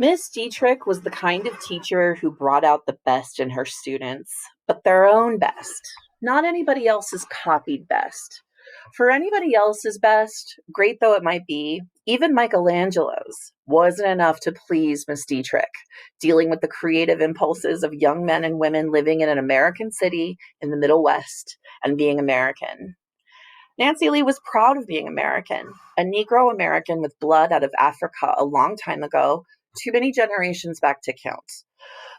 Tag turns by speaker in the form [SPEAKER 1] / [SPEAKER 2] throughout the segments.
[SPEAKER 1] Miss Dietrich was the kind of teacher who brought out the best in her students, but their own best, not anybody else's copied best. For anybody else's best, great though it might be, even Michelangelo's, wasn't enough to please Miss Dietrich, dealing with the creative impulses of young men and women living in an American city in the Middle West and being American. Nancy Lee was proud of being American, a Negro American with blood out of Africa a long time ago, too many generations back to count.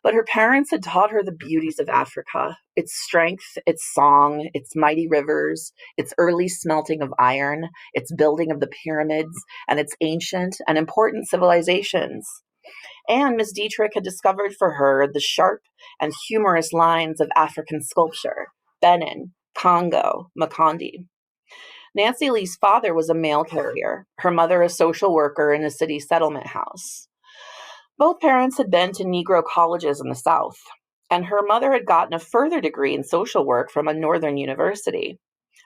[SPEAKER 1] But her parents had taught her the beauties of Africa, its strength, its song, its mighty rivers, its early smelting of iron, its building of the pyramids, and its ancient and important civilizations. And Miss Dietrich had discovered for her the sharp and humorous lines of African sculpture, Benin, Congo, Macondi. Nancy Lee's father was a mail carrier, her mother a social worker in a city settlement house. Both parents had been to Negro colleges in the South, and her mother had gotten a further degree in social work from a northern university.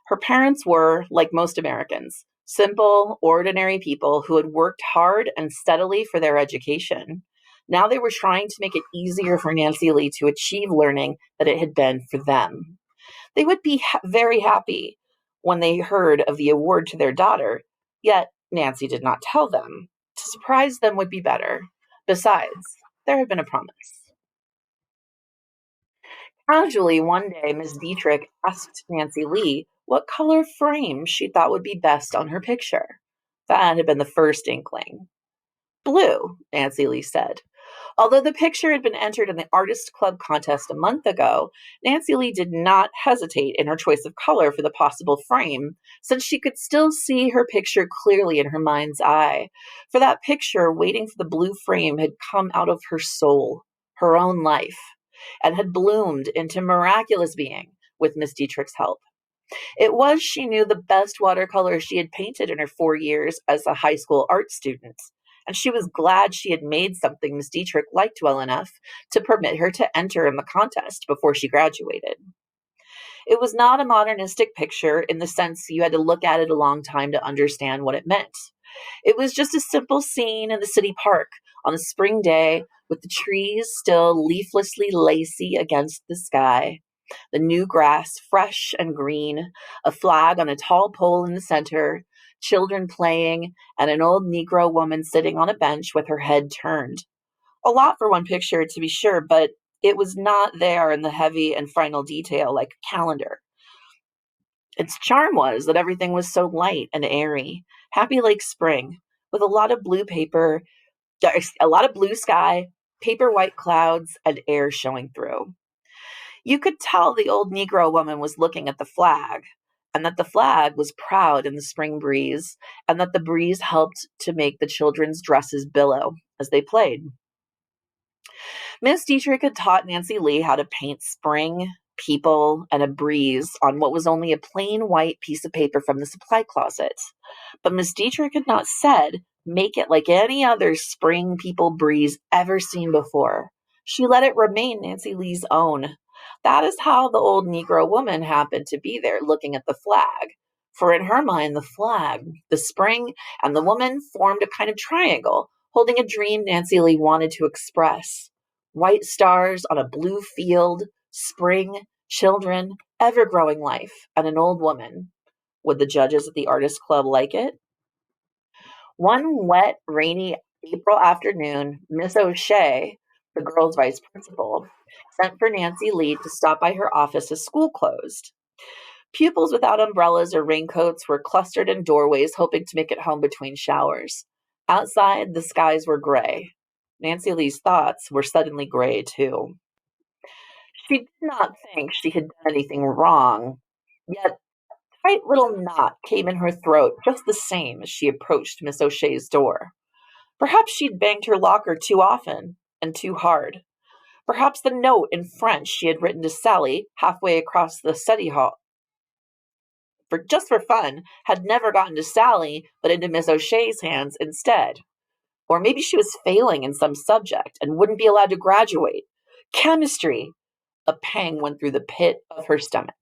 [SPEAKER 1] Her parents were, like most Americans, simple, ordinary people who had worked hard and steadily for their education. Now they were trying to make it easier for Nancy Lee to achieve learning that it had been for them. They would be very happy when they heard of the award to their daughter, yet Nancy did not tell them. To surprise them would be better. Besides, there had been a promise. Casually, one day, Miss Dietrich asked Nancy Lee what color frame she thought would be best on her picture. That had been the first inkling. Blue, Nancy Lee said. Although the picture had been entered in the Artist Club contest a month ago, Nancy Lee did not hesitate in her choice of color for the possible frame, since she could still see her picture clearly in her mind's eye. For that picture, waiting for the blue frame, had come out of her soul, her own life, and had bloomed into miraculous being with Miss Dietrich's help. It was, she knew, the best watercolor she had painted in her 4 years as a high school art student, and she was glad she had made something Miss Dietrich liked well enough to permit her to enter in the contest before she graduated. It was not a modernistic picture in the sense you had to look at it a long time to understand what it meant. It was just a simple scene in the city park on a spring day with the trees still leaflessly lacy against the sky, the new grass fresh and green, a flag on a tall pole in the center, children playing, and an old Negro woman sitting on a bench with her head turned. A lot for one picture, to be sure, but it was not there in the heavy and final detail like a calendar. Its charm was that everything was so light and airy, happy like spring, with a lot of blue paper, a lot of blue sky, paper white clouds, and air showing through. You could tell the old Negro woman was looking at the flag, and that the flag was proud in the spring breeze, and that the breeze helped to make the children's dresses billow as they played. Miss Dietrich had taught Nancy Lee how to paint spring, people, and a breeze on what was only a plain white piece of paper from the supply closet. But Miss Dietrich had not said, make it like any other spring, people, breeze ever seen before. She let it remain Nancy Lee's own. That is how the old Negro woman happened to be there looking at the flag. For in her mind, the flag, the spring, and the woman formed a kind of triangle, holding a dream Nancy Lee wanted to express. White stars on a blue field, spring, children, ever-growing life, and an old woman. Would the judges at the Artist Club like it? One wet, rainy April afternoon, Miss O'Shea, the girls' vice principal, sent for Nancy Lee to stop by her office as school closed. Pupils without umbrellas or raincoats were clustered in doorways hoping to make it home between showers. Outside, the skies were gray. Nancy Lee's thoughts were suddenly gray, too. She did not think she had done anything wrong, yet a tight little knot came in her throat just the same as she approached Miss O'Shea's door. Perhaps she'd banged her locker too often and too hard. Perhaps the note in French she had written to Sally halfway across the study hall for fun had never gotten to Sally but into Miss O'Shea's hands instead. Or maybe she was failing in some subject and wouldn't be allowed to graduate. Chemistry! A pang went through the pit of her stomach.